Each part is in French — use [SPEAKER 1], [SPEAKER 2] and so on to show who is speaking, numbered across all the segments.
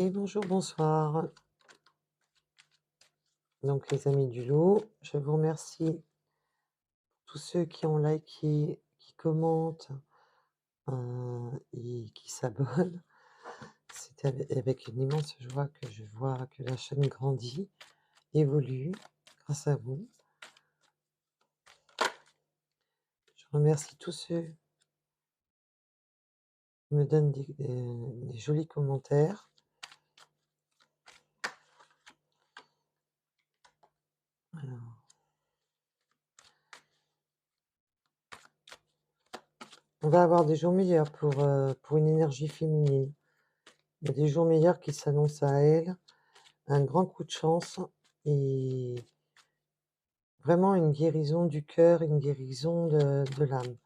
[SPEAKER 1] Et bonjour, bonsoir. Donc les amis du lot, je vous remercie tous ceux qui ont liké, qui commentent, et qui s'abonnent. C'est avec une immense joie que je vois que la chaîne grandit, évolue grâce à vous. Je remercie tous ceux qui me donnent des jolis commentaires. Alors, on va avoir des jours meilleurs pour une énergie féminine. Il y a des jours meilleurs qui s'annoncent à elle, un grand coup de chance et vraiment une guérison du cœur, une guérison de l'âme.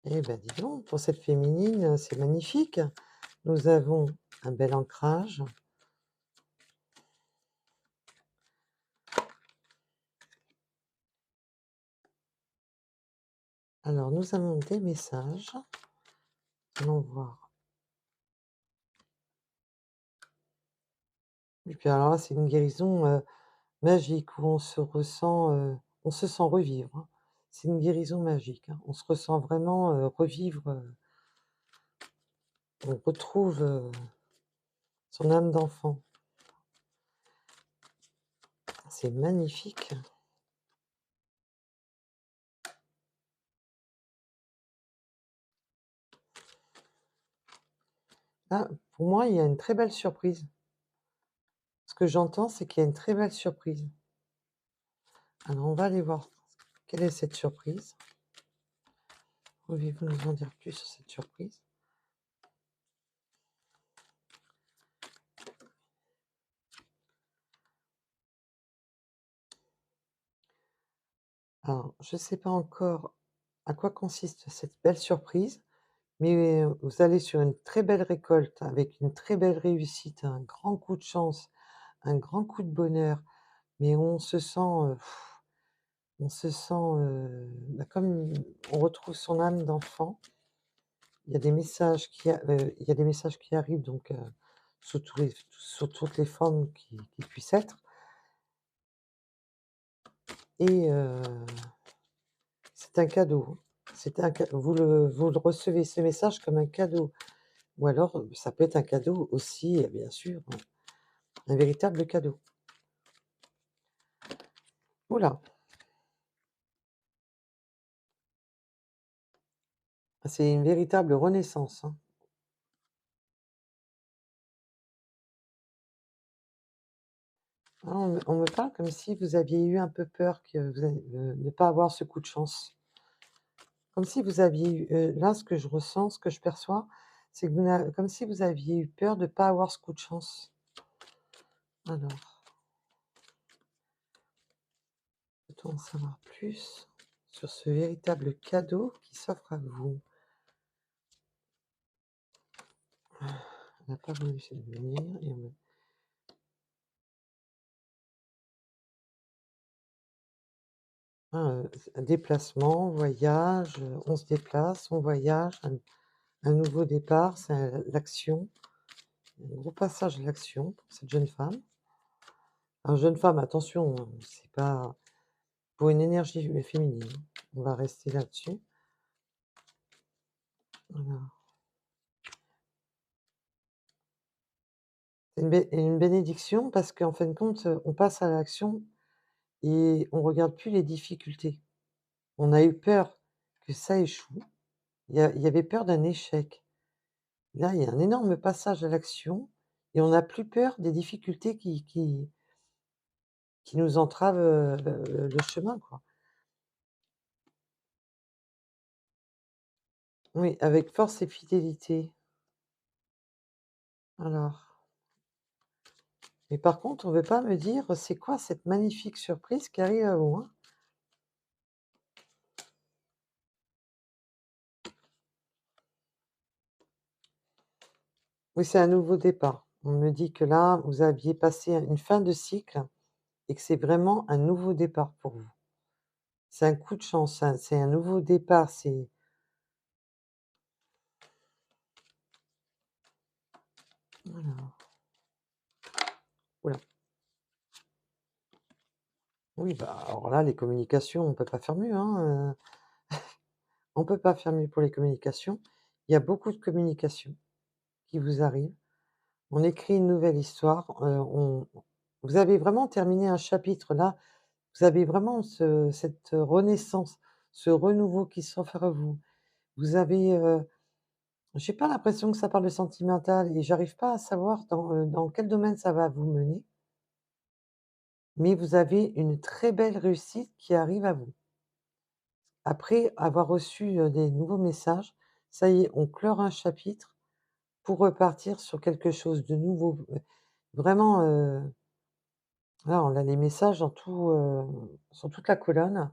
[SPEAKER 1] Eh ben, dis donc, pour cette féminine, c'est magnifique. Nous avons un bel ancrage. Alors, nous avons des messages. Allons voir. Et puis alors là, c'est une guérison magique où on se sent revivre, hein. C'est une guérison magique, hein. On se ressent vraiment revivre, on retrouve son âme d'enfant. C'est magnifique. Ah, pour moi, il y a une très belle surprise. Ce que j'entends, c'est qu'il y a une très belle surprise. Alors, on va aller voir quelle est cette surprise. Pouvez-vous nous en dire plus sur cette surprise? Alors, je ne sais pas encore à quoi consiste cette belle surprise, mais vous allez sur une très belle récolte avec une très belle réussite, un grand coup de chance, un grand coup de bonheur, mais on se sent bah, comme on retrouve son âme d'enfant. Il y a des messages qui arrivent donc sous toutes les formes qui puissent être. Et c'est un cadeau. Vous le recevez ce message comme un cadeau ou alors, ça peut être un cadeau aussi, bien sûr, un véritable cadeau. Ouh là! C'est une véritable renaissance, hein. Ah, on me parle comme si vous aviez eu un peu peur que vous allez, ne pas avoir ce coup de chance. Comme si vous aviez eu, là, ce que je ressens, ce que je perçois, c'est que comme si vous aviez eu peur de ne pas avoir ce coup de chance. Alors, peut-on en savoir plus sur ce véritable cadeau qui s'offre à vous? Elle n'a pas voulu se venir et on me déplacement, voyage, on se déplace, on voyage, un nouveau départ, c'est l'action, un gros passage à l'action pour cette jeune femme. Alors jeune femme, attention, hein, c'est pas pour une énergie féminine. On va rester là-dessus. Voilà. C'est une bénédiction parce qu'en fin de compte, on passe à l'action et on regarde plus les difficultés. On a eu peur que ça échoue. Il y avait peur d'un échec. Là, il y a un énorme passage à l'action et on n'a plus peur des difficultés qui nous entravent, le chemin, quoi. Oui, avec force et fidélité. Alors, mais par contre, on ne veut pas me dire c'est quoi cette magnifique surprise qui arrive à vous, hein? Oui, c'est un nouveau départ. On me dit que là, vous aviez passé une fin de cycle et que c'est vraiment un nouveau départ pour vous. C'est un coup de chance, c'est un nouveau départ, Ouh là, oui, bah, alors là, les communications, on peut pas faire mieux, hein, on peut pas faire mieux pour les communications. Il y a beaucoup de communications qui vous arrivent. On écrit une nouvelle histoire, on vous avez vraiment terminé un chapitre là, vous avez vraiment cette renaissance, ce renouveau qui s'offre à vous. Vous avez, j'ai pas l'impression que ça parle de sentimental et j'arrive pas à savoir dans quel domaine ça va vous mener, mais vous avez une très belle réussite qui arrive à vous. Après avoir reçu, des nouveaux messages, ça y est, on clore un chapitre pour repartir sur quelque chose de nouveau, vraiment, là, on a les messages dans tout, sur toute la colonne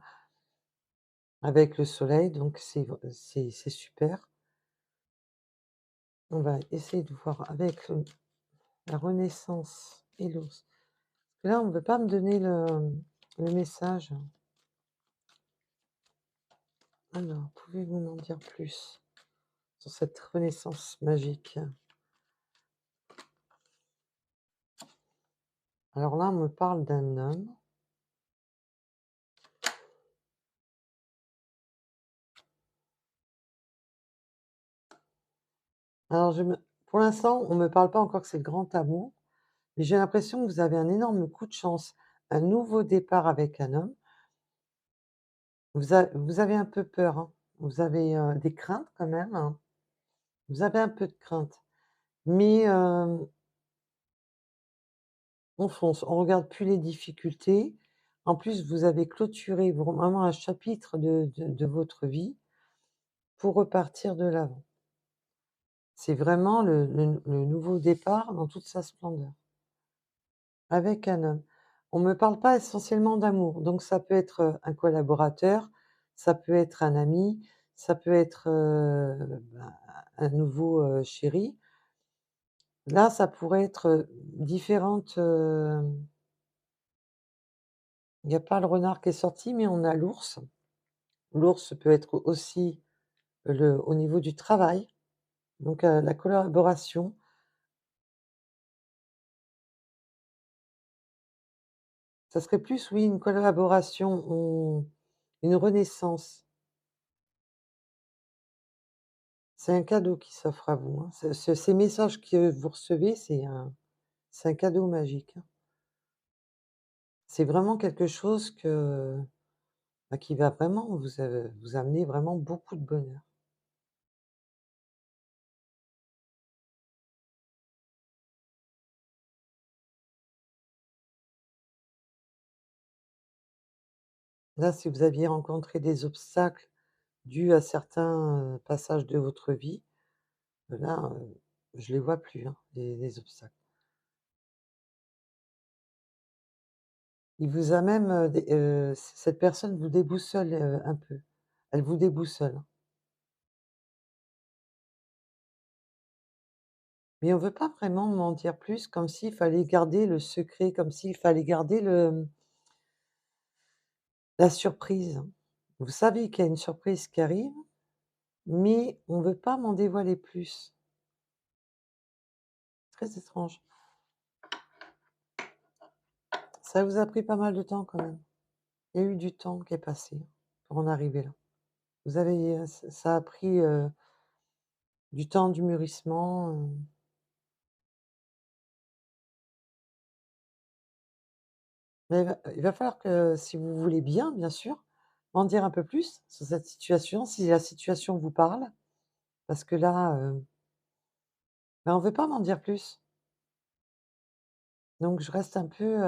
[SPEAKER 1] avec le soleil, donc c'est super. On va essayer de voir avec la Renaissance et l'Ours. Là, on ne veut pas me donner le message. Alors, pouvez-vous m'en dire plus sur cette Renaissance magique? Alors là, on me parle d'un homme. Alors pour l'instant, on ne me parle pas encore que c'est le grand amour, mais j'ai l'impression que vous avez un énorme coup de chance, un nouveau départ avec un homme. Vous avez un peu peur, hein. Vous avez, des craintes quand même, hein. Vous avez un peu de crainte, mais on fonce, on regarde plus les difficultés. En plus, vous avez clôturé vraiment un chapitre de votre vie pour repartir de l'avant. C'est vraiment le nouveau départ dans toute sa splendeur, avec un homme. On ne me parle pas essentiellement d'amour, donc ça peut être, un collaborateur, ça peut être un ami, ça peut être, bah, un nouveau, chéri. Là, ça pourrait être, différentes, il n'y a pas le renard qui est sorti, mais on a l'ours. L'ours peut être aussi au niveau du travail, donc la collaboration. Ça serait plus, oui, une collaboration, une renaissance. C'est un cadeau qui s'offre à vous, hein. Ces messages que vous recevez, c'est un cadeau magique, hein. C'est vraiment quelque chose bah, qui va vraiment vous amener vraiment beaucoup de bonheur. Là, si vous aviez rencontré des obstacles dus à certains, passages de votre vie, là, je les vois plus, hein, les obstacles. Il vous a même, cette personne vous déboussole, un peu. Elle vous déboussole, hein. Mais on veut pas vraiment m'en dire plus, comme s'il fallait garder le secret, comme s'il fallait garder la surprise. Vous savez qu'il y a une surprise qui arrive, mais on veut pas m'en dévoiler plus. Très étrange. Ça vous a pris pas mal de temps quand même. Il y a eu du temps qui est passé pour en arriver là. Vous avez, ça a pris, du temps, du mûrissement, mais il va falloir que si vous voulez bien, bien sûr, m'en dire un peu plus sur cette situation, si la situation vous parle, parce que là, bah, on veut pas m'en dire plus. Donc je reste un peu,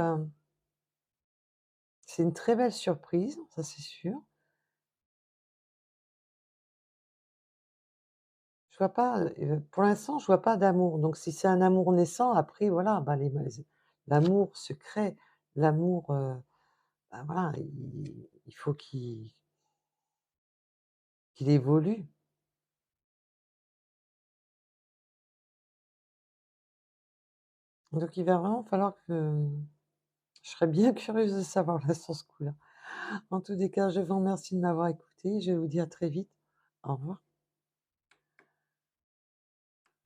[SPEAKER 1] c'est une très belle surprise, ça c'est sûr. Je vois pas, pour l'instant, je vois pas d'amour, donc si c'est un amour naissant, après voilà, bah, l'amour se crée, l'amour, bah, voilà, il faut qu'il évolue. Donc il va vraiment falloir que je serais bien curieuse de savoir là sur ce coup-là. En tous les cas, je vous remercie de m'avoir écoutée, je vous dis à très vite. Au revoir.